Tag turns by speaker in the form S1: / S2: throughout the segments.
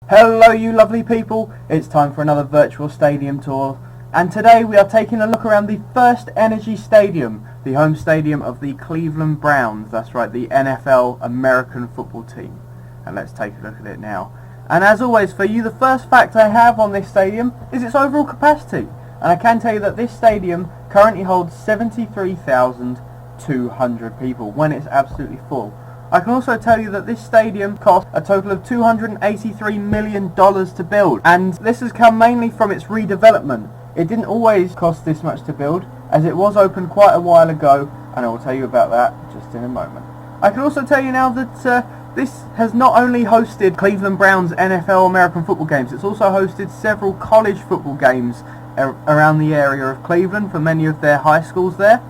S1: Hello you lovely people, it's time for another virtual stadium tour, and today we are taking a look around the FirstEnergy Stadium, the home stadium of the Cleveland Browns. That's right, the NFL American football team. And let's take a look at it now. And as always, for you, the first fact I have on this stadium is its overall capacity. And I can tell you that this stadium currently holds 73,200 people when it's absolutely full. I can also tell you that this stadium cost a total of $283 million to build, and this has come mainly from its redevelopment. It didn't always cost this much to build, as it was opened quite a while ago, and I will tell you about that just in a moment. I can also tell you now that this has not only hosted Cleveland Browns NFL American football games, it's also hosted several college football games around the area of Cleveland for many of their high schools there,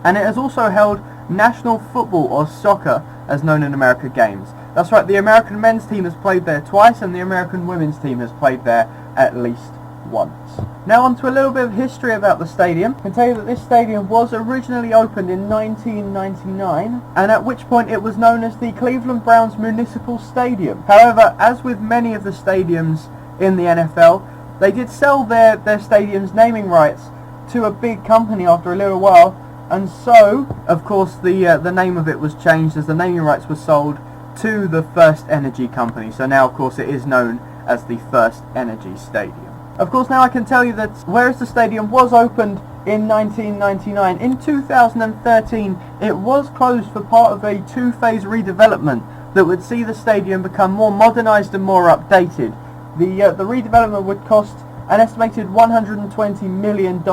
S1: and it has also held national football, or soccer as known in America, games. That's right, the American men's team has played there twice and the American women's team has played there at least once. Now on to a little bit of history about the stadium. I can tell you that this stadium was originally opened in 1999, and at which point it was known as the Cleveland Browns Municipal Stadium. However, as with many of the stadiums in the NFL, they did sell their stadium's naming rights to a big company after a little while, and so, of course, the name of it was changed as the naming rights were sold to the FirstEnergy company. So now, of course, it is known as the FirstEnergy Stadium. Of course, now I can tell you that whereas the stadium was opened in 1999, in 2013 it was closed for part of a two-phase redevelopment that would see the stadium become more modernised and more updated. The redevelopment would cost an estimated $120 million,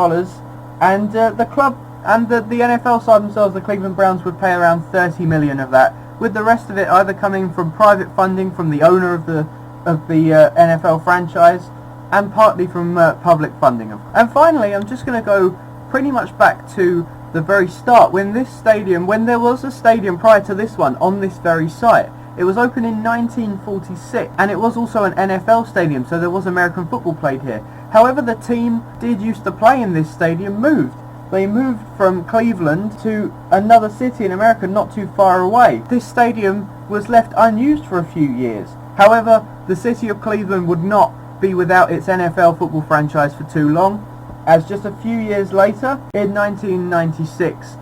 S1: and the club and the NFL side themselves, the Cleveland Browns, would pay around $30 million of that, with the rest of it either coming from private funding from the owner of the NFL franchise, and partly from public funding. And finally, I'm just going to go pretty much back to the very start, when there was a stadium prior to this one on this very site. It was opened in 1946, and it was also an NFL stadium, so there was American football played here. However, the team did used to play in this stadium moved. They moved from Cleveland to another city in America not too far away. This stadium was left unused for a few years. However, the city of Cleveland would not be without its NFL football franchise for too long, as just a few years later, in 1996,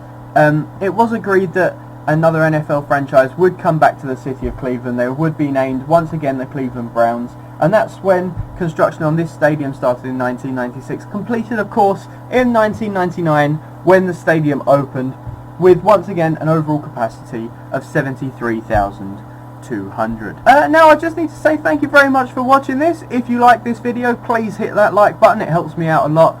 S1: it was agreed that another NFL franchise would come back to the city of Cleveland. They would be named once again the Cleveland Browns, and that's when construction on this stadium started in 1996, completed of course in 1999 when the stadium opened, with once again an overall capacity of 73,200. Now I just need to say thank you very much for watching this. If you like this video, please hit that like button, it helps me out a lot.